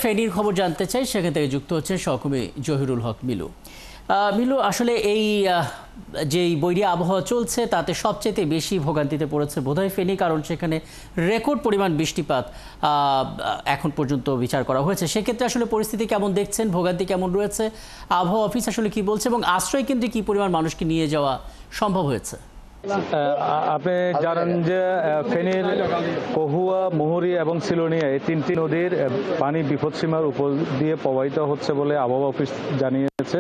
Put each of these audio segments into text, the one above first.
ফেনীর খবর জানতে চাই, সেখান থেকে যুক্ত হচ্ছে সহকর্মী জহিরুল হক মিলু। মিলু, আসলে এই যেই বৈরী আবহাওয়া চলছে তাতে সবচেয়ে বেশি ভোগান্তিতে পড়েছে বোধহয় ফেনী, কারণ সেখানে রেকর্ড পরিমাণ বৃষ্টিপাত এখন পর্যন্ত বিচার করা হয়েছে। সেক্ষেত্রে আসলে পরিস্থিতি কেমন দেখছেন, ভোগান্তি কেমন রয়েছে, আবহাওয়া অফিস আসলে কি বলছে এবং আশ্রয় কেন্দ্রে কি পরিমাণ মানুষকে নিয়ে যাওয়া সম্ভব হয়েছে? আপনি জানেন যে ফেনীর কহুয়া, মুহুরী এবং সিলোনিয়া এই তিনটি নদীর পানি বিপদসীমার উপর দিয়ে প্রবাহিত হচ্ছে বলে আবহাওয়া অফিস জানিয়েছে।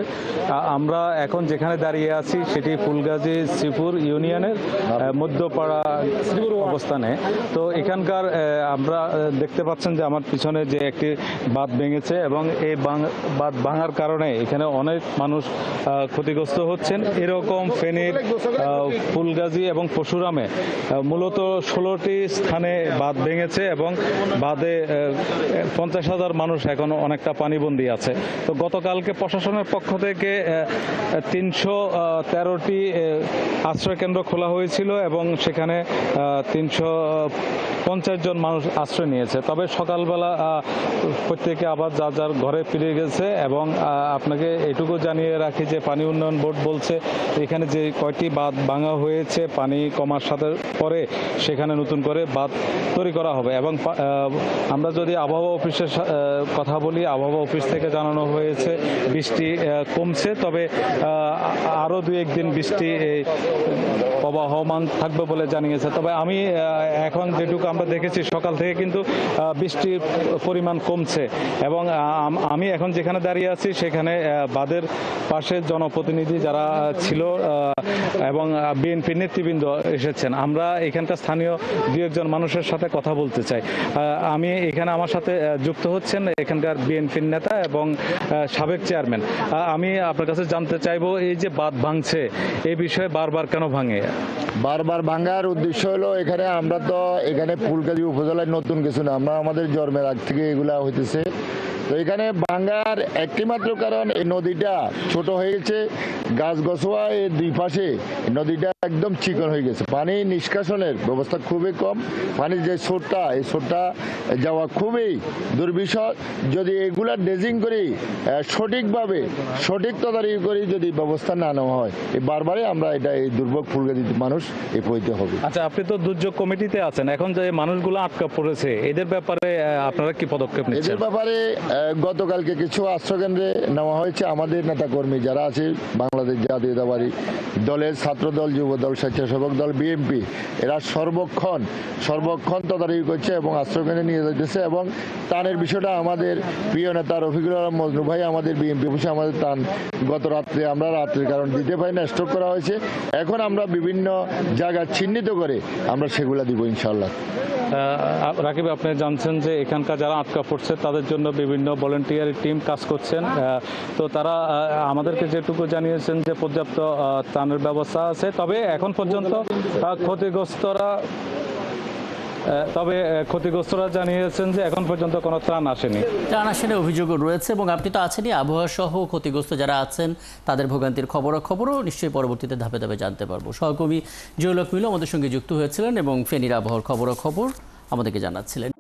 আমরা এখন যেখানে দাঁড়িয়ে আছি সেটি ফুলগাজী শ্রীপুর ইউনিয়নের মধ্যপাড়া অবস্থানে। তো এখানকার আমরা দেখতে পাচ্ছেন যে আমার পিছনে যে একটি বাঁধ ভেঙেছে এবং এই বাঁধ ভাঙার কারণে এখানে অনেক মানুষ ক্ষতিগ্রস্ত হচ্ছেন। এরকম ফেনীর ফুলগাজী এবং পরশুরামে মূলত 16টি স্থানে বাঁধ ভেঙেছে এবং বাঁধে 50,000 মানুষ এখন অনেকটা পানিবন্দী আছে। তো গতকালকে প্রশাসনের পক্ষ থেকে 313টি আশ্রয় কেন্দ্র খোলা হয়েছিল এবং সেখানে 350 জন মানুষ আশ্রয় নিয়েছে। তবে সকালবেলা প্রত্যেকে আবার যার যার ঘরে ফিরে গেছে এবং আপনাকে এটুকু জানিয়ে রাখি যে পানি উন্নয়ন বোর্ড বলছে এখানে যে কয়টি বাঁধ ভাঙা হয়েছে পানি কমার সাথে পরে সেখানে নতুন করে বাঁধ তৈরি করা হবে। এবং আমরা যদি আবহাওয়া অফিসের কথা বলি, আবহাওয়া অফিস থেকে জানানো হয়েছে বৃষ্টি কমছে, তবে আরও 2-1 দিন বৃষ্টি প্রবাহমান থাকবে বলে জানিয়েছে। তবে আমি এখন যেটুকু আমরা দেখেছি সকাল থেকে কিন্তু বৃষ্টির পরিমাণ কমছে এবং আমি এখন যেখানে দাঁড়িয়ে আছি সেখানে বাঁধের পাশে জনপ্রতিনিধি যারা ছিল এবং বিএনপির নেতৃবৃন্দ এসেছেন। আমরা এখানকার স্থানীয় 2-1 জন মানুষের সাথে কথা বলতে চাই। আমি এখানে আমার সাথে যুক্ত হচ্ছেন এখানকার বিএনপির নেতা এবং সাবেক চেয়ারম্যান। আমি আপনার কাছে জানতে চাইবো, এই যে বাঁধ ভাঙছে এই বিষয়ে বারবার কেন ভাঙে? বারবার ভাঙার উদ্দেশ্য হলো এখানে ফুলগাজী উপজেলায় নতুন কিছু না, আমরা আমাদের জন্মের আগ থেকে এগুলা হইতেছে। তো এখানে ভাঙার একটি মাত্র কারণ এই নদীটা ছোট হয়ে গেছে, গাছ গছোয়া এর দুই পাশে নদীটা একদম চিকন হয়ে গেছে, পানি নিষ্কাশনের ব্যবস্থা খুবই কম, পানির যে স্রোতটা এই স্রোতটা যাওয়া খুবই দুর্বিষহ। যদি এগুলা ড্রেজিং করি সঠিকভাবে সঠিক তদারকি করি যদি ব্যবস্থা না নেওয়া হয়, এই বারবারই আমরা এই দুর্ভোগ ফুলগাজীতে মানুষ এই পইতে হবে। আচ্ছা, আপনি তো দুর্যোগ কমিটিতে আছেন, এখন যে মানুষগুলো আটকা পড়েছে এদের ব্যাপারে আপনারা কি পদক্ষেপ নিচ্ছেন? এদের ব্যাপারে গতকালকে কিছু আশ্রয়কেন্দ্রে নেওয়া হয়েছে। আমাদের নেতাকর্মী যারা আছে বাংলাদেশ জাতীয়তাবাদী দলের, ছাত্রদল, যুবদল, স্বেচ্ছাসেবক দল, বিএনপি, এরা সর্বক্ষণ তদারকি করছে এবং আশ্রয়কেন্দ্রে নিয়ে যাইতেছে। এবং ত্রাণের বিষয়টা আমাদের প্রিয় নেতা রফিকুল আলম মজনু ভাই আমাদের বিএনপি অফিসে আমাদের ত্রাণ গত রাত্রে আমরা রাত্রির কারণ দিতে পারি না, স্টক করা হয়েছে। এখন আমরা বিভিন্ন জায়গা চিহ্নিত করে আমরা সেগুলা দিব ইনশাল্লাহ। রাকিব, আপনি জানছেন যে এখানকার যারা আটকা পড়ছে তাদের জন্য বিভিন্ন ভলেন্টিয়ার টিম কাজ করছেন। তো তারা আমাদেরকে যেটুকু জানিয়েছেন যে পর্যাপ্ত ত্রাণের ব্যবস্থা আছে, তবে এখন পর্যন্ত ক্ষতিগ্রস্তরা জানিয়েছেন যে এখন পর্যন্ত কোনো ত্রাণ আসেনি অভিযোগও রয়েছে। এবং আপনি তো আছেনই, আবহাওয়া সহ ক্ষতিগ্রস্ত যারা আছেন তাদের ভোগান্তির খবরও নিশ্চয়ই পরবর্তীতে ধাপে ধাপে জানতে পারবো। সহকর্মী জহিরুল হক মিলু আমাদের সঙ্গে যুক্ত হয়েছিলেন এবং ফেনীর আবহাওয়ার খবর আমাদেরকে জানাচ্ছিলেন।